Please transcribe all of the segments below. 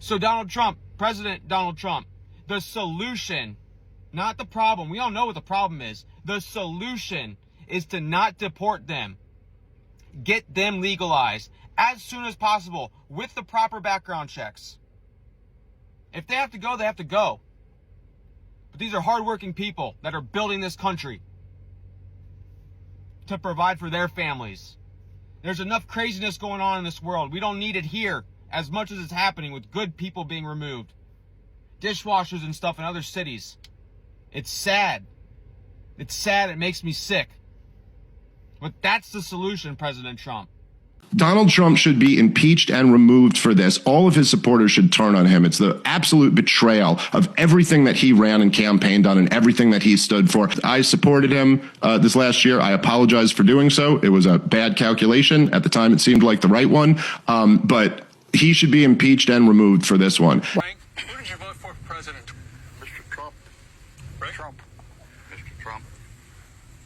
So Donald Trump, President Donald Trump, the solution, not the problem. We all know what the problem is. The solution is to not deport them. Get them legalized as soon as possible with the proper background checks. If they have to go, they have to go. But these are hardworking people that are building this country to provide for their families. There's enough craziness going on in this world. We don't need it here as much as it's happening with good people being removed. Dishwashers and stuff in other cities. It's sad. It's sad. It makes me sick. But that's the solution, President Trump. Donald Trump should be impeached and removed for this. All of his supporters should turn on him. It's the absolute betrayal of everything that he ran and campaigned on and everything that he stood for. I supported him this last year. I apologize for doing so. It was a bad calculation. At the time, it seemed like the right one. But he should be impeached and removed for this one. Frank, who did you vote for president? Mr. Trump. Right? Trump. Mr. Trump.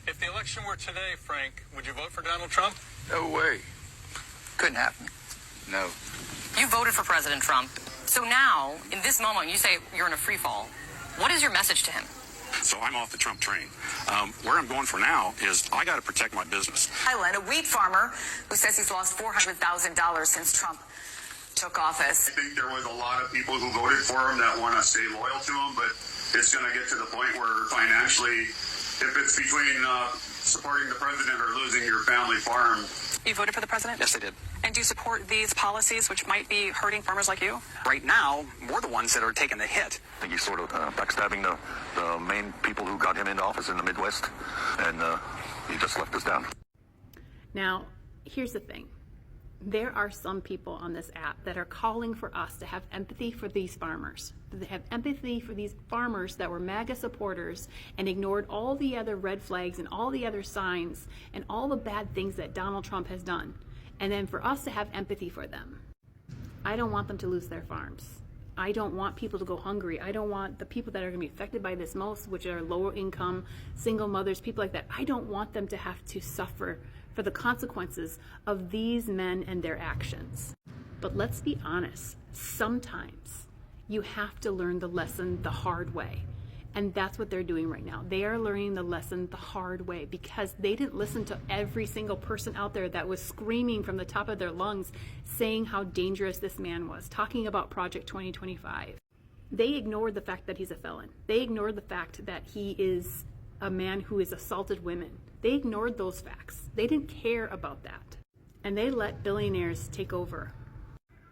If the election were today, Frank, would you vote for Donald Trump? No way. Couldn't happen. No. You voted for President Trump. So now, in this moment, you say you're in a free fall. What is your message to him? So I'm off the Trump train. Where I'm going for now is I got to protect my business. Highland, a wheat farmer who says he's lost $400,000 since Trump took office. I think there was a lot of people who voted for him that want to stay loyal to him, but it's going to get to the point where financially, if it's between supporting the president or losing your family farm. You voted for the president? Yes, I did. And do you support these policies which might be hurting farmers like you? Right now, we're the ones that are taking the hit. I think he's sort of backstabbing the main people who got him into office in the Midwest, and he just left us down. Now, here's the thing. There are some people on this app that are calling for us to have empathy for these farmers. They have empathy for these farmers that were MAGA supporters and ignored all the other red flags and all the other signs and all the bad things that Donald Trump has done. And then for us to have empathy for them. I don't want them to lose their farms. I don't want people to go hungry. I don't want the people that are going to be affected by this most, which are lower income, single mothers, people like that. I don't want them to have to suffer for the consequences of these men and their actions. But let's be honest, sometimes you have to learn the lesson the hard way. And that's what they're doing right now. They are learning the lesson the hard way because they didn't listen to every single person out there that was screaming from the top of their lungs, saying how dangerous this man was, talking about Project 2025. They ignored the fact that he's a felon. They ignored the fact that he is a man who has assaulted women. They ignored those facts. They didn't care about that. And they let billionaires take over.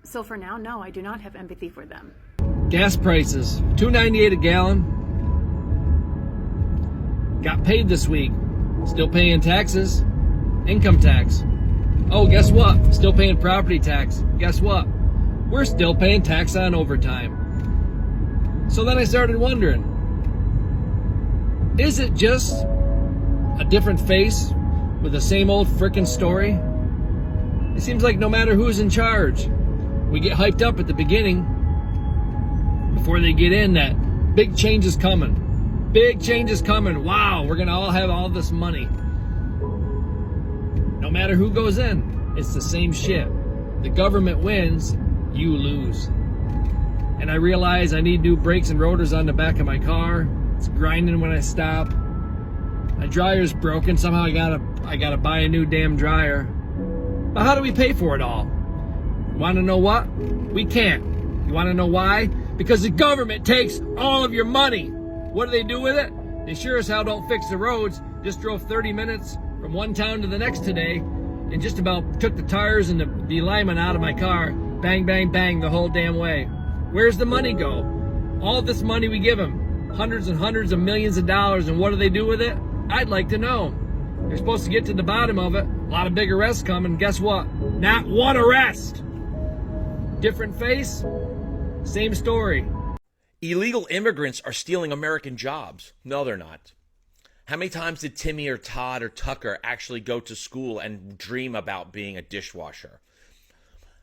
So for now, no, I do not have empathy for them. Gas prices, $2.98 a gallon. Got paid this week. Still paying taxes. Income tax. Oh, guess what? Still paying property tax. Guess what? We're still paying tax on overtime. So then I started wondering, is it just a different face with the same old frickin' story? It seems like no matter who's in charge, we get hyped up at the beginning before they get in that big change is coming. Big change is coming. Wow, we're gonna all have all this money. No matter who goes in, it's the same shit. The government wins, you lose. And I realize I need new brakes and rotors on the back of my car. It's grinding when I stop. My dryer's broken. Somehow I gotta buy a new damn dryer. But how do we pay for it all? You wanna know what? We can't. You wanna know why? Because the government takes all of your money. What do they do with it? They sure as hell don't fix the roads. Just drove 30 minutes from one town to the next today and just about took the tires and the alignment out of my car. Bang, bang, bang the whole damn way. Where's the money go? All this money we give them, hundreds and hundreds of millions of dollars, and what do they do with it? I'd like to know. They're supposed to get to the bottom of it. A lot of big arrests coming. Guess what? Not one arrest. Different face, same story. Illegal immigrants are stealing American jobs. No, they're not. How many times did Timmy or Todd or Tucker actually go to school and dream about being a dishwasher?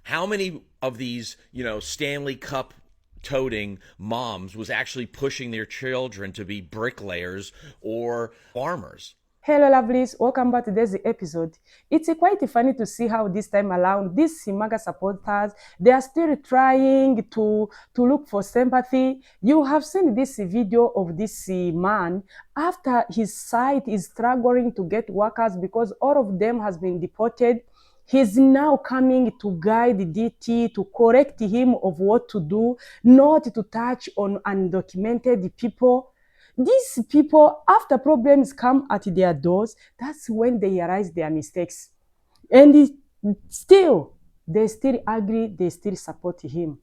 How many of these, Stanley Cup toting moms was actually pushing their children to be bricklayers or farmers? Hello lovelies, welcome back to today's episode. It's quite funny to see how this time around, these MAGA supporters, they are still trying to look for sympathy. You have seen this video of this man after his site is struggling to get workers because all of them has been deported. He's now coming to guide DT, to correct him of what to do, not to touch on undocumented people. These people, after problems come at their doors, that's when they realize their mistakes. And they still agree, they still support him.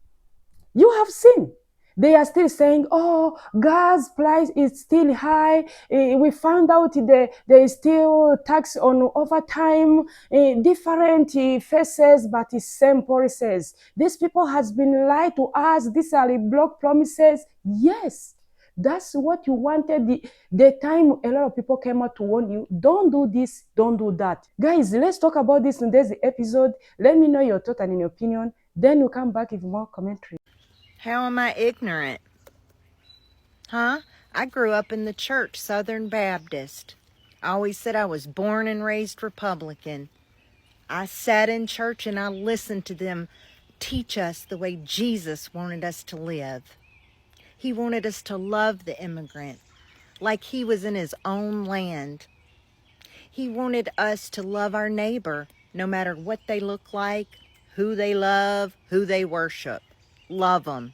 You have seen. They are still saying, oh, gas price is still high. We found out there is still tax on overtime, different faces, but it's same policies. These people has been lied to us. These are block promises. Yes. That's what you wanted the time a lot of people came out to warn you. Don't do this, don't do that. Guys, let's talk about this in this episode. Let me know your thought and your opinion. Then we'll come back with more commentary. How am I ignorant? Huh? I grew up in the church, Southern Baptist. I always said I was born and raised Republican. I sat in church and I listened to them teach us the way Jesus wanted us to live. He wanted us to love the immigrant like he was in his own land. He wanted us to love our neighbor no matter what they look like, who they love, who they worship. Love them.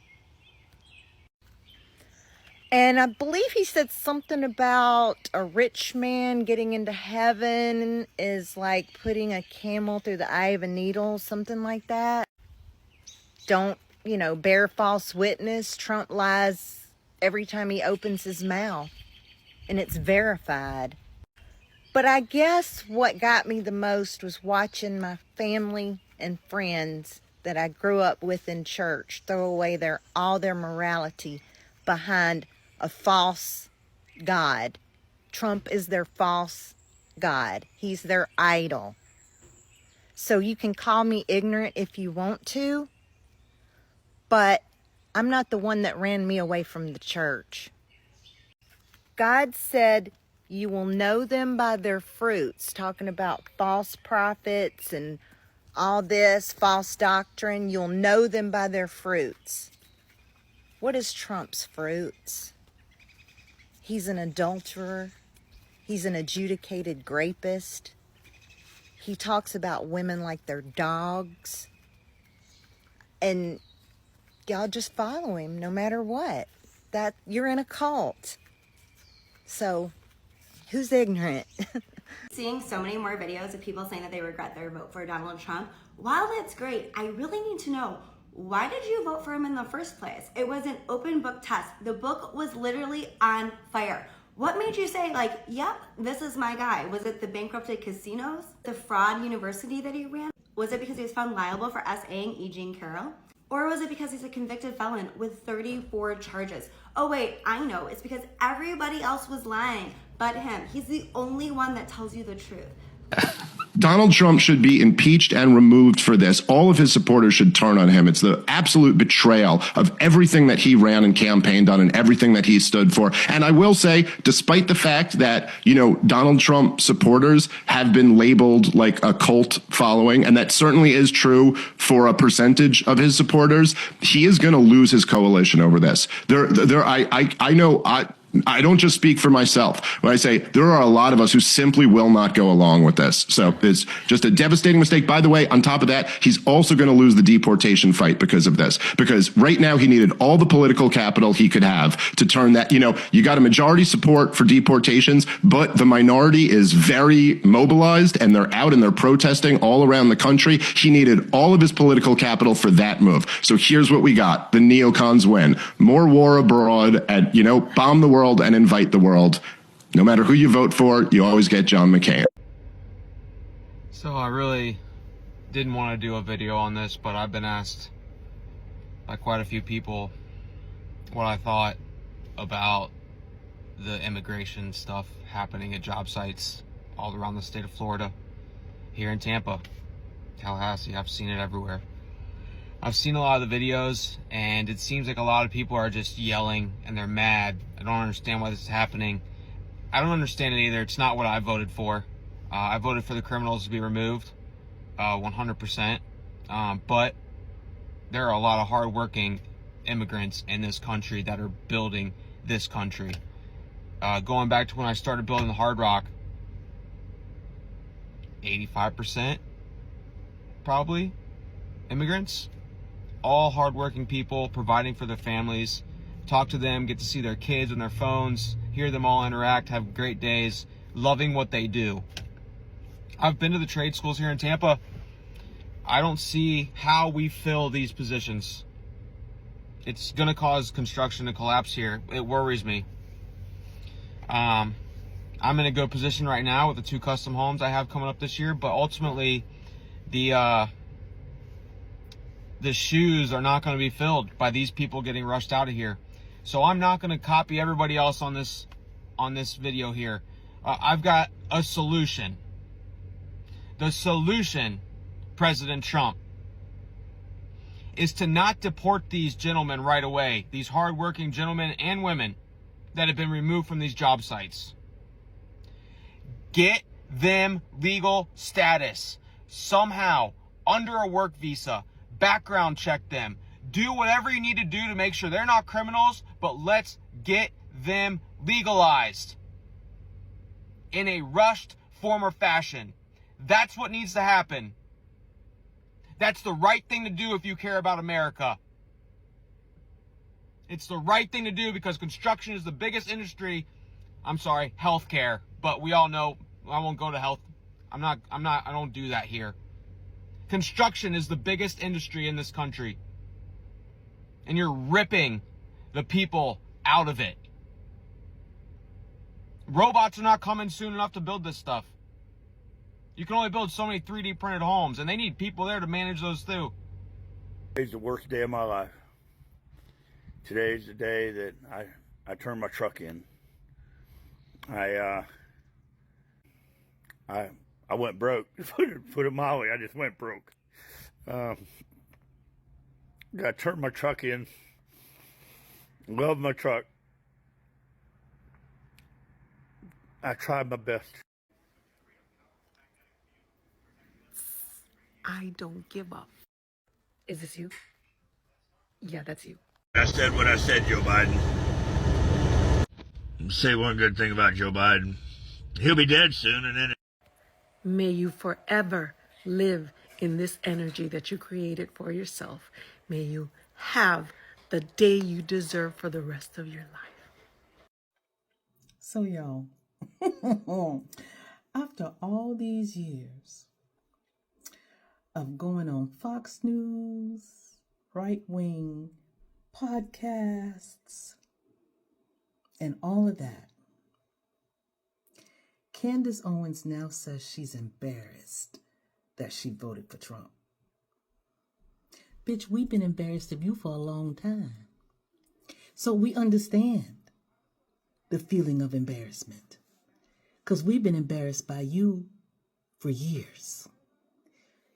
And I believe he said something about a rich man getting into heaven is like putting a camel through the eye of a needle, something like that. Don't, bear false witness. Trump lies every time he opens his mouth, and it's verified. But I guess what got me the most was watching my family and friends that I grew up with in church throw away all their morality behind a false God. Trump is their false God. He's their idol. So you can call me ignorant if you want to, but I'm not the one that ran me away from the church. God said, you will know them by their fruits, talking about false prophets and all this false doctrine. You'll know them by their fruits. What is Trump's fruits? He's an adulterer. He's an adjudicated rapist. He talks about women like they're dogs. And y'all just follow him no matter what. That you're in a cult. So, who's ignorant? Seeing so many more videos of people saying that they regret their vote for Donald Trump, while that's great, I really need to know, why did you vote for him in the first place? It was an open book test. The book was literally on fire. What made you say, yep, this is my guy? Was it the bankrupted casinos? The fraud university that he ran? Was it because he was found liable for SA-ing E. Jean Carroll? Or was it because he's a convicted felon with 34 charges? Oh wait, I know. It's because everybody else was lying but him. He's the only one that tells you the truth. Donald Trump should be impeached and removed for this. All of his supporters should turn on him. It's the absolute betrayal of everything that he ran and campaigned on and everything that he stood for. And I will say, despite the fact that, Donald Trump supporters have been labeled like a cult following, and that certainly is true for a percentage of his supporters, he is going to lose his coalition over this. I don't just speak for myself when I say there are a lot of us who simply will not go along with this. So it's just a devastating mistake. By the way, on top of that, he's also going to lose the deportation fight because of this. Because right now he needed all the political capital he could have to turn that, you got a majority support for deportations, but the minority is very mobilized and they're out and they're protesting all around the country. He needed all of his political capital for that move. So here's what we got. The neocons win. More war abroad and, bomb the world and invite the world. No matter who you vote for, you always get John McCain. So I really didn't want to do a video on this, but I've been asked by quite a few people what I thought about the immigration stuff happening at job sites all around the state of Florida, here in Tampa, Tallahassee. I've seen it everywhere. I've seen a lot of the videos, and it seems like a lot of people are just yelling and they're mad. I don't understand why this is happening. I don't understand it either. It's not what I voted for. I voted for the criminals to be removed, 100%. But there are a lot of hardworking immigrants in this country that are building this country. Going back to when I started building the Hard Rock, 85% probably immigrants. All hardworking people providing for their families. Talk to them, get to see their kids on their phones, hear them all interact, have great days, loving what they do. I've been to the trade schools here in Tampa. I don't see how we fill these positions. It's going to cause construction to collapse here. It worries me. I'm in a good position right now with the 2 custom homes I have coming up this year, but ultimately the shoes are not going to be filled by these people getting rushed out of here. So I'm not going to copy everybody else on this video here. I've got a solution. The solution, President Trump, is to not deport these gentlemen right away, these hardworking gentlemen and women that have been removed from these job sites. Get them legal status somehow, under a work visa, background check them, do whatever you need to do to make sure they're not criminals, but let's get them legalized in a rushed form or fashion. That's what needs to happen. That's the right thing to do if you care about America. It's the right thing to do because construction is the biggest industry. I'm sorry, healthcare. But we all know I won't go to health. I don't do that here. Construction is the biggest industry in this country. And you're ripping the people out of it. Robots are not coming soon enough to build this stuff. You can only build so many 3D printed homes, and they need people there to manage those too. Today's the worst day of my life. Today's the day that I turned my truck in. I went broke. Put it my way, I just went broke. I turned my truck in. Love my truck. I tried my best. I don't give up. Is this you? Yeah, that's you. I said what I said, Joe Biden. Say one good thing about Joe Biden. He'll be dead soon, and then... May you forever live in this energy that you created for yourself. May you have the day you deserve for the rest of your life. So, y'all, after all these years of going on Fox News, right-wing podcasts, and all of that, Candace Owens now says she's embarrassed that she voted for Trump. Bitch, we've been embarrassed of you for a long time. So we understand the feeling of embarrassment. Because we've been embarrassed by you for years.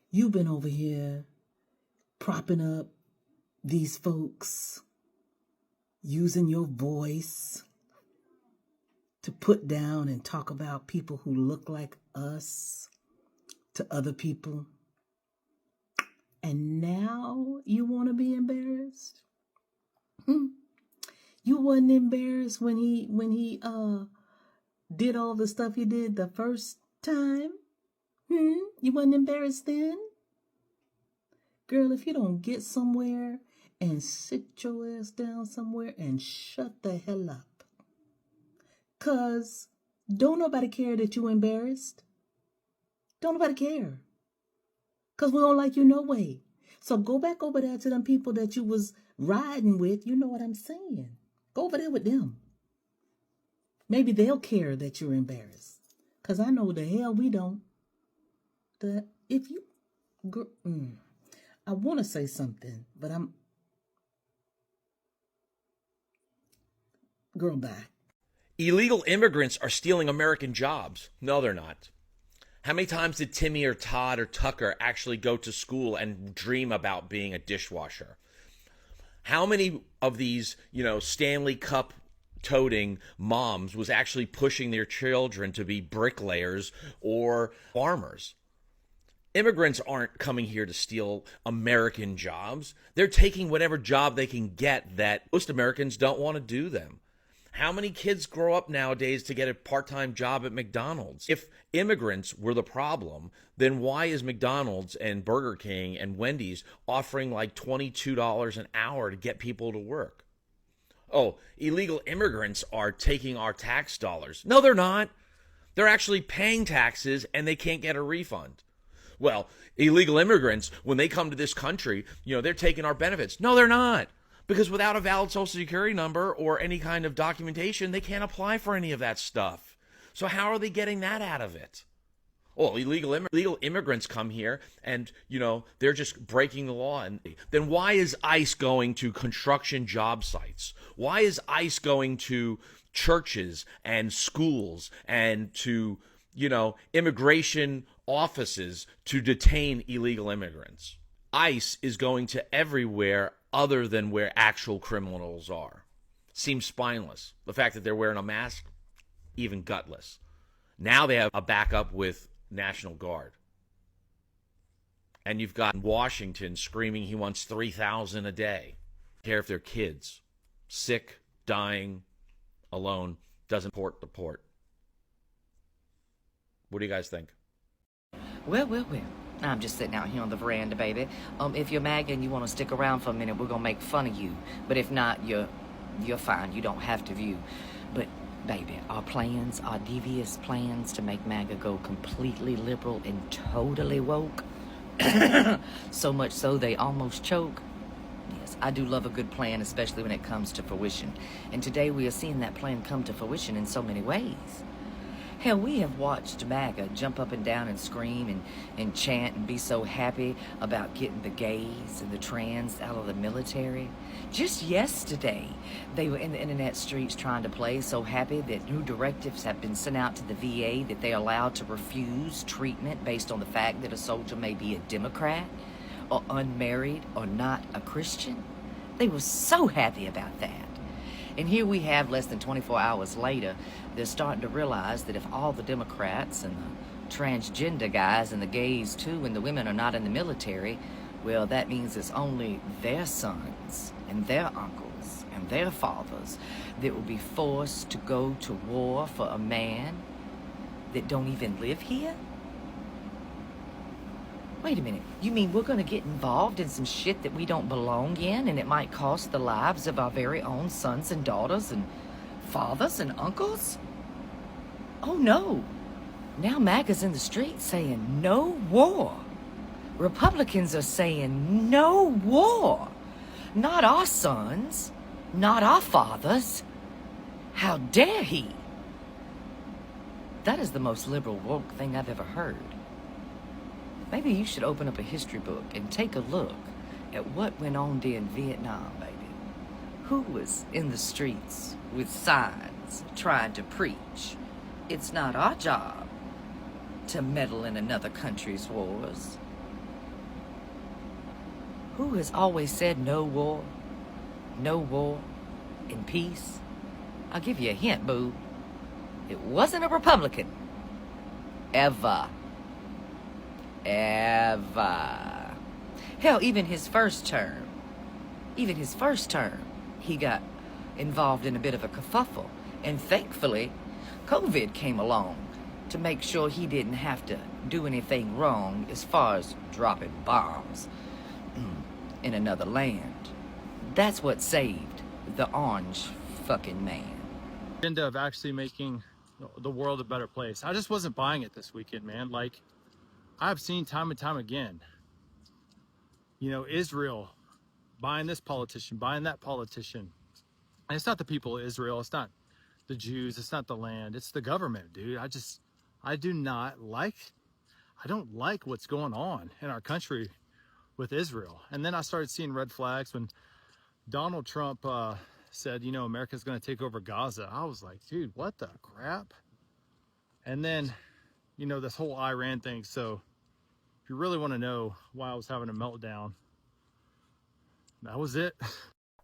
You've been over here propping up these folks, using your voice to put down and talk about people who look like us to other people. And now you want to be embarrassed? You wasn't embarrassed when he did all the stuff he did the first time? You wasn't embarrassed then? Girl, if you don't get somewhere and sit your ass down somewhere and shut the hell up. 'Cause don't nobody care that you embarrassed. Don't nobody care. 'Cause we don't like you no way. So go back over there to them people that you was riding with. You know what I'm saying. Go over there with them. Maybe they'll care that you're embarrassed. 'Cause I know the hell we don't. I want to say something, but girl, bye. Illegal immigrants are stealing American jobs. No, they're not. How many times did Timmy or Todd or Tucker actually go to school and dream about being a dishwasher? How many of these, Stanley Cup toting moms was actually pushing their children to be bricklayers or farmers. Immigrants aren't coming here to steal American jobs. They're taking whatever job they can get that most Americans don't want to do them. How many kids grow up nowadays to get a part-time job at McDonald's? If immigrants were the problem, then why is McDonald's and Burger King and Wendy's offering like $22 an hour to get people to work? Oh, illegal immigrants are taking our tax dollars. No, they're not. They're actually paying taxes and they can't get a refund. Well, illegal immigrants, when they come to this country, they're taking our benefits. No, they're not. Because without a valid Social Security number or any kind of documentation, they can't apply for any of that stuff. So how are they getting that out of it? Well, illegal immigrants come here and, they're just breaking the law. And then why is ICE going to construction job sites? Why is ICE going to churches and schools and to, immigration offices to detain illegal immigrants? ICE is going to everywhere other than where actual criminals are. Seems spineless. The fact that they're wearing a mask, even gutless. Now they have a backup with National Guard. And you've got Washington screaming he wants $3,000 a day. Don't care if they're kids, sick, dying, alone, doesn't port the port. What do you guys think? Well. I'm just sitting out here on the veranda, baby. If you're MAGA and you want to stick around for a minute, we're going to make fun of you. But if not, you're fine. You don't have to view. But, baby, our plans, our devious plans to make MAGA go completely liberal and totally woke, so much so they almost choke. Yes, I do love a good plan, especially when it comes to fruition. And today we are seeing that plan come to fruition in so many ways. Hell, we have watched MAGA jump up and down and scream and chant and be so happy about getting the gays and the trans out of the military. Just yesterday, they were in the internet streets trying to play, so happy that new directives have been sent out to the VA that they are allowed to refuse treatment based on the fact that a soldier may be a Democrat or unmarried or not a Christian. They were so happy about that. And here we have, less than 24 hours later, they're starting to realize that if all the Democrats and the transgender guys and the gays too and the women are not in the military, well, that means it's only their sons and their uncles and their fathers that will be forced to go to war for a man that don't even live here? Wait a minute, you mean we're going to get involved in some shit that we don't belong in, and it might cost the lives of our very own sons and daughters and fathers and uncles? Oh no. Now MAGA's in the streets saying no war. Republicans are saying no war. Not our sons, not our fathers. How dare he? That is the most liberal woke thing I've ever heard. Maybe you should open up a history book and take a look at what went on there in Vietnam, baby. Who was in the streets with signs trying to preach? It's not our job to meddle in another country's wars. Who has always said no war and peace? I'll give you a hint, boo. It wasn't a Republican. Ever. Hell, even his first term, he got involved in a bit of a kerfuffle. And thankfully, COVID came along to make sure he didn't have to do anything wrong as far as dropping bombs in another land. That's what saved the orange fucking man. Agenda of actually making the world a better place. I just wasn't buying it this weekend, man. Like, I've seen time and time again, Israel buying this politician, buying that politician. And it's not the people of Israel. It's not the Jews. It's not the land. It's the government, dude. I don't like what's going on in our country with Israel. And then I started seeing red flags when Donald Trump said, America's going to take over Gaza. I was like, dude, what the crap? And then, this whole Iran thing. So if you really want to know why I was having a meltdown, that was it.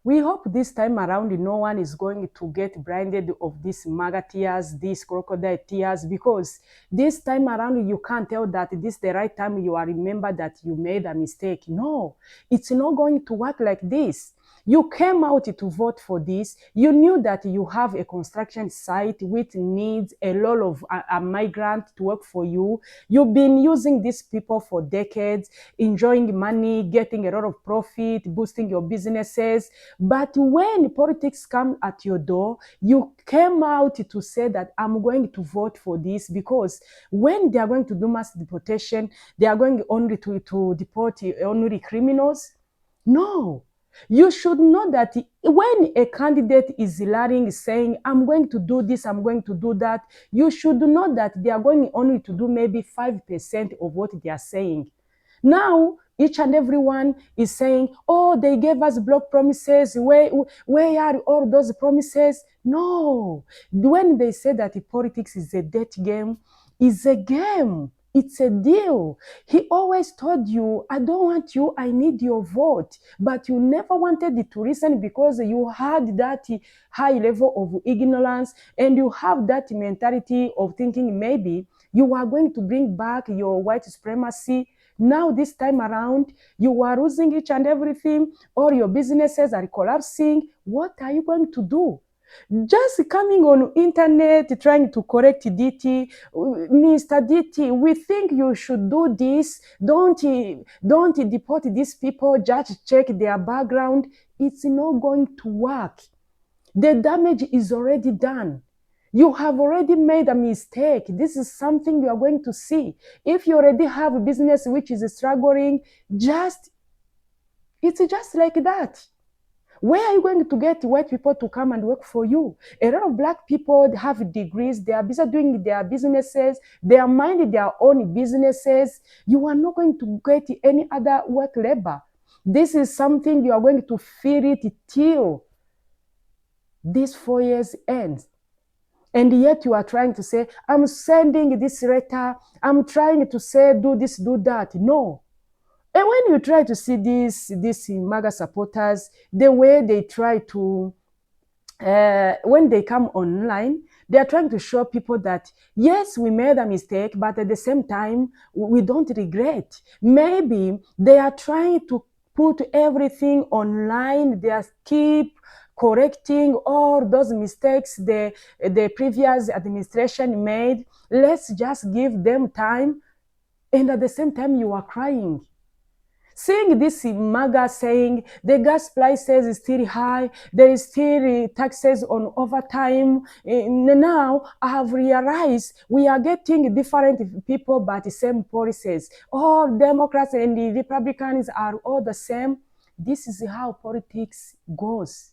We hope this time around no one is going to get blinded of these MAGA tears, these crocodile tears, because this time around you can't tell that this is the right time you are remember that you made a mistake. No, it's not going to work like this. You came out to vote for this. You knew that you have a construction site which needs a lot of a migrant to work for you. You've been using these people for decades, enjoying money, getting a lot of profit, boosting your businesses. But when politics come at your door, you came out to say that I'm going to vote for this because when they are going to do mass deportation, they are going only to deport only criminals. No. You should know that when a candidate is lying, saying, I'm going to do this, I'm going to do that, you should know that they are going only to do maybe 5% of what they are saying. Now, each and everyone is saying, oh, they gave us block promises. Where are all those promises? No. When they say that politics is a debt game, it's a game. It's a deal. He always told you, I don't want you, I need your vote. But you never wanted to listen because you had that high level of ignorance and you have that mentality of thinking maybe you are going to bring back your white supremacy. Now this time around, you are losing each and everything. All your businesses are collapsing. What are you going to do? Just coming on internet trying to correct DT, Mr. DT, we think you should do this. Don't deport these people. Just check their background. It's not going to work. The damage is already done. You have already made a mistake. This is something you are going to see. If you already have a business which is struggling, it's just like that. Where are you going to get white people to come and work for you? A lot of black people have degrees. They are busy doing their businesses. They are minding their own businesses. You are not going to get any other work labor. This is something you are going to feel it till this 4 years ends. And yet you are trying to say, I'm sending this letter. I'm trying to say, do this, do that. No. And when you try to see these MAGA supporters, the way they try to, when they come online, they are trying to show people that, yes, we made a mistake, but at the same time, we don't regret. Maybe they are trying to put everything online. They are keep correcting all those mistakes the previous administration made. Let's just give them time. And at the same time, you are crying. Seeing this MAGA saying the gas prices is still high, there is still taxes on overtime. Now I have realized we are getting different people but the same policies. All Democrats and the Republicans are all the same. This is how politics goes.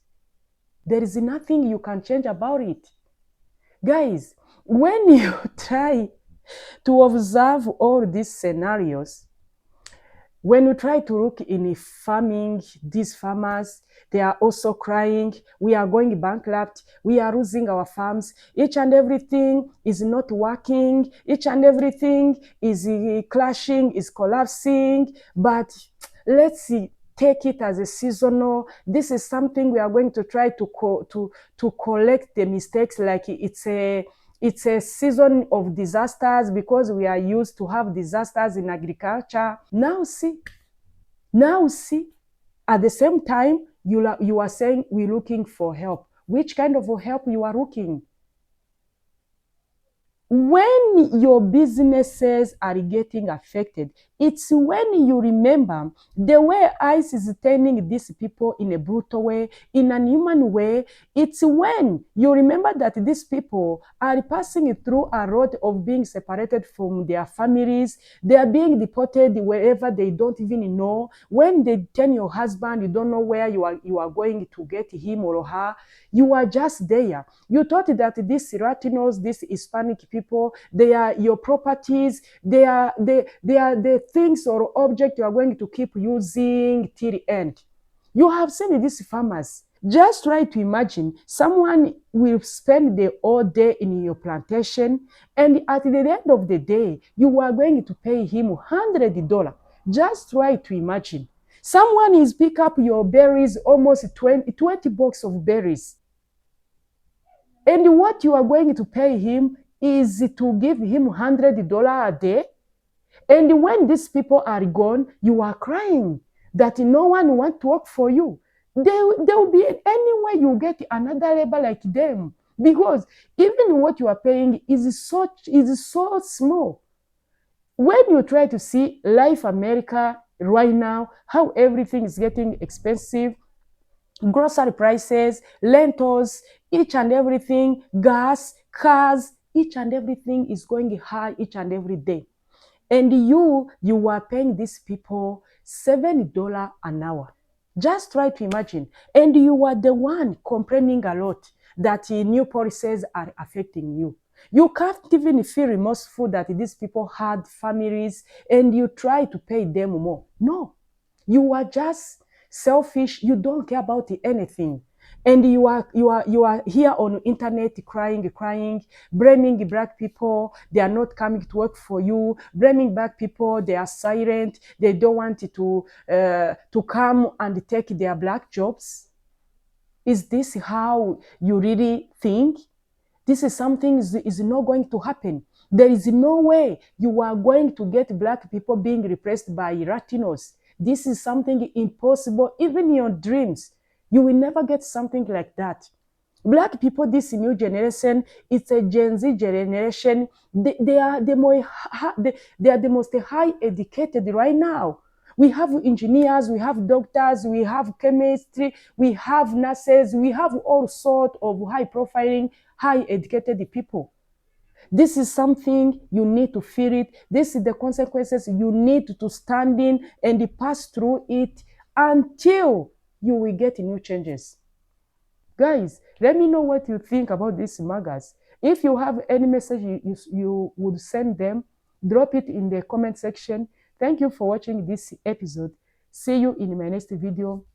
There is nothing you can change about it. Guys, when you try to observe all these scenarios, when you try to look in farming, these farmers, they are also crying. We are going bankrupt. We are losing our farms. Each and everything is not working. Each and everything is clashing, is collapsing. But let's see. Take it as a seasonal. This is something we are going to try to collect the mistakes like it's a season of disasters because we are used to have disasters in agriculture. Now see, at the same time, you are saying we're looking for help. Which kind of help you are looking? When your businesses are getting affected, it's when you remember the way ICE is turning these people in a brutal way, in an human way. It's when you remember that these people are passing through a road of being separated from their families. They are being deported wherever they don't even know. When they turn your husband, you don't know where you are going to get him or her. You are just there. You thought that these Latinos, these Hispanic people, they are your properties. They are the things or object you are going to keep using till the end. You have seen these farmers. Just try to imagine someone will spend the whole day in your plantation, and at the end of the day, you are going to pay him $100. Just try to imagine. Someone is pick up your berries, almost 20 box of berries. And what you are going to pay him is to give him $100 a day. And when these people are gone, you are crying that no one wants to work for you. There will be any way you get another labor like them, because even what you are paying is so small. When you try to see Life America right now, how everything is getting expensive, grocery prices, rentals, each and everything, gas, cars, each and everything is going high each and every day. And you are paying these people $7 an hour. Just try to imagine. And you are the one complaining a lot that new policies are affecting you. You can't even feel remorseful that these people had families and you try to pay them more. No, you are just selfish. You don't care about anything. And you are here on internet crying, blaming black people. They are not coming to work for you. Blaming black people. They are silent. They don't want to come and take their black jobs. Is this how you really think? This is something is not going to happen. There is no way you are going to get black people being replaced by Latinos. This is something impossible. Even in your dreams, you will never get something like that. Black people, this new generation, it's a Gen Z generation. They are the most high educated right now. We have engineers, we have doctors, we have chemistry, we have nurses, we have all sorts of high profiling, high educated people. This is something you need to feel it. This is the consequences you need to stand in and pass through it until you will get new changes. Guys, let me know what you think about these MAGAs. If you have any message you would send them, drop it in the comment section. Thank you for watching this episode. See you in my next video.